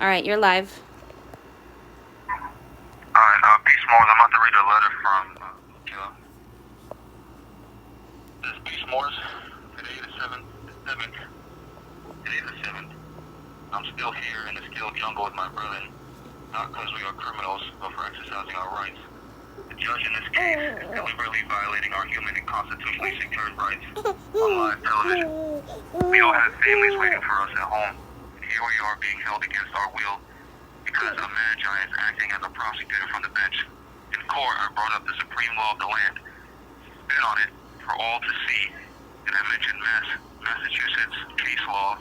All right, you're live. Alright, Peace Morris. I'm about to read a letter from Lucha. This is Peace Morris. Today the 7th. Today the 7th. I'm still here in the steel jungle with my brother. Not because we are criminals, but for exercising our rights. The judge in this case is deliberately violating our human and constitutionally secured rights on live television. We all have families waiting for us at home. And here we are being held against our will because a magi is acting as a prosecutor from the bench. In court, I brought up the supreme law of the land, spin on it for all to see, and I mentioned Massachusetts case law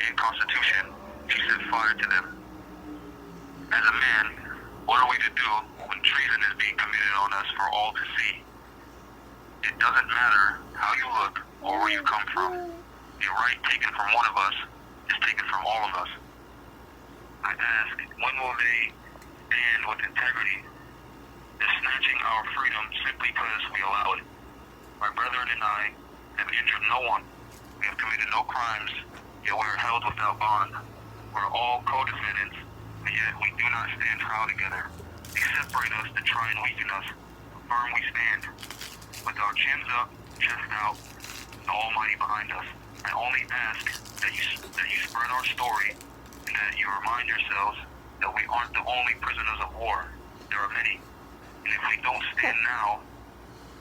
and constitution. She set fire to them. As a man, what are we to do when treason is being committed on us for all to see? It doesn't matter how you look or where you come from. The right taken from one of us is taken from all of us. I ask, when will they stand with integrity? They're snatching our freedom simply because we allow it. My brethren and I have injured no one. We have committed no crimes, yet we are held without bond. We're all co-defendants, but yet we do not stand trial together. They separate us to try and weaken us. Firm we stand, with our chins up, chest out, the Almighty behind us. I only ask that you spread our story and that you remind yourselves that we aren't the only prisoners of war. There are many. And if we don't stand now,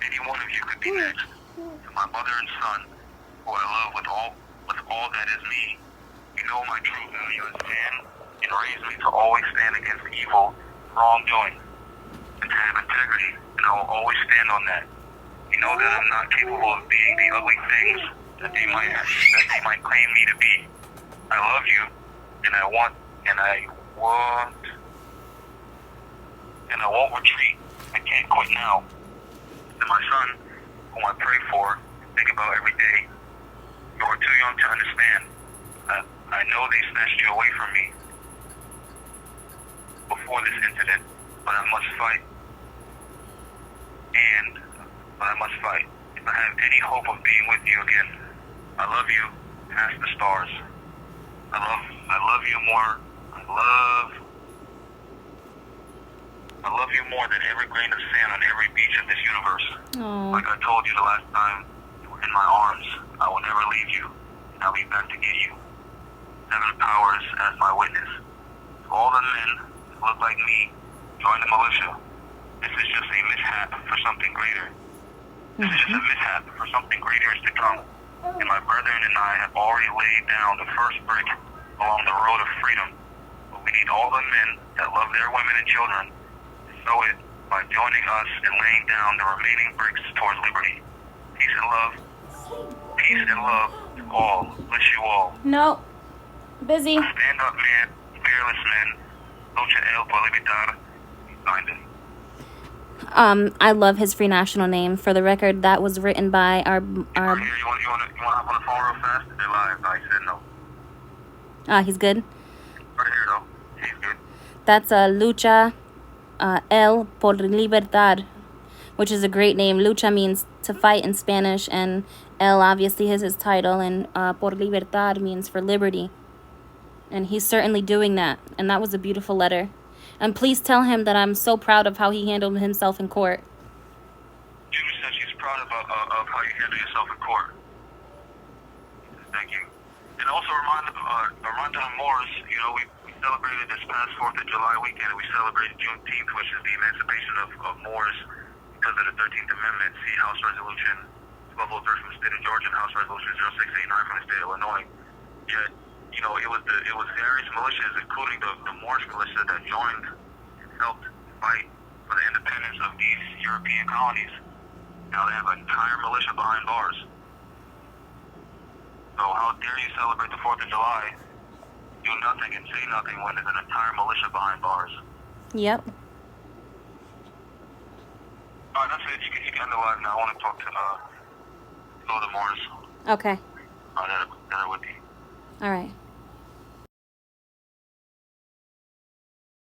any one of you could be next. To my mother and son, who I love with all that is me, you know my true value as man, and raised me to always stand against evil, wrongdoing, and to have integrity, and I will always stand on that. You know that I'm not capable of being the ugly things that they might claim me to be. I love you, and I won't retreat. I can't quit now. And my son, whom I pray for, think about every day, you are too young to understand. I know they snatched you away from me before this incident, but I must fight. But I must fight. If I have any hope of being with you again, I love you past the stars. I love you more. I love you more than every grain of sand on every beach of this universe. Oh. Like I told you the last time you were in my arms, I will never leave you, and I'll be back to get you. Seven powers as my witness. To all the men that look like me, join the militia. This is just a mishap for something greater. This is just a mishap for something greater is to come. And my brethren and I have already laid down the first brick along the road of freedom. But we need all the men that love their women and children to sow it by joining us and laying down the remaining bricks towards liberty. Peace and love. Peace and love to all. Bless you all. No. Busy. Stand up, man. Fearless men. Lucha el por libertad. Signed it. I love his free national name. For the record, that was written by our Here, you want to hop on the phone real fast? They're live. I said no. He's good. Right here, though. He's good. That's Lucha El por Libertad, which is a great name. Lucha means to fight in Spanish, and El obviously is his title, and por Libertad means for liberty. And he's certainly doing that, and that was a beautiful letter. And please tell him that I'm so proud of how he handled himself in court. Judy said she's proud of how you handle yourself in court. Thank you. And also remind them Morris, you know, we celebrated this past 4th of July weekend, and we celebrated Juneteenth, which is the emancipation of Moors because of the 13th Amendment. See House Resolution 1203 from the state of Georgia and House Resolution 0689 from the state of Illinois. Yet, you know, it was various militias, including the Moorish militia, that joined and helped fight for the independence of these European colonies. Now they have an entire militia behind bars. So how dare you celebrate the 4th of July, do nothing and say nothing when there's an entire militia behind bars? Yep. Alright, that's it. You can end the live now. I want to talk to the Morris. Okay. That are with you. All right.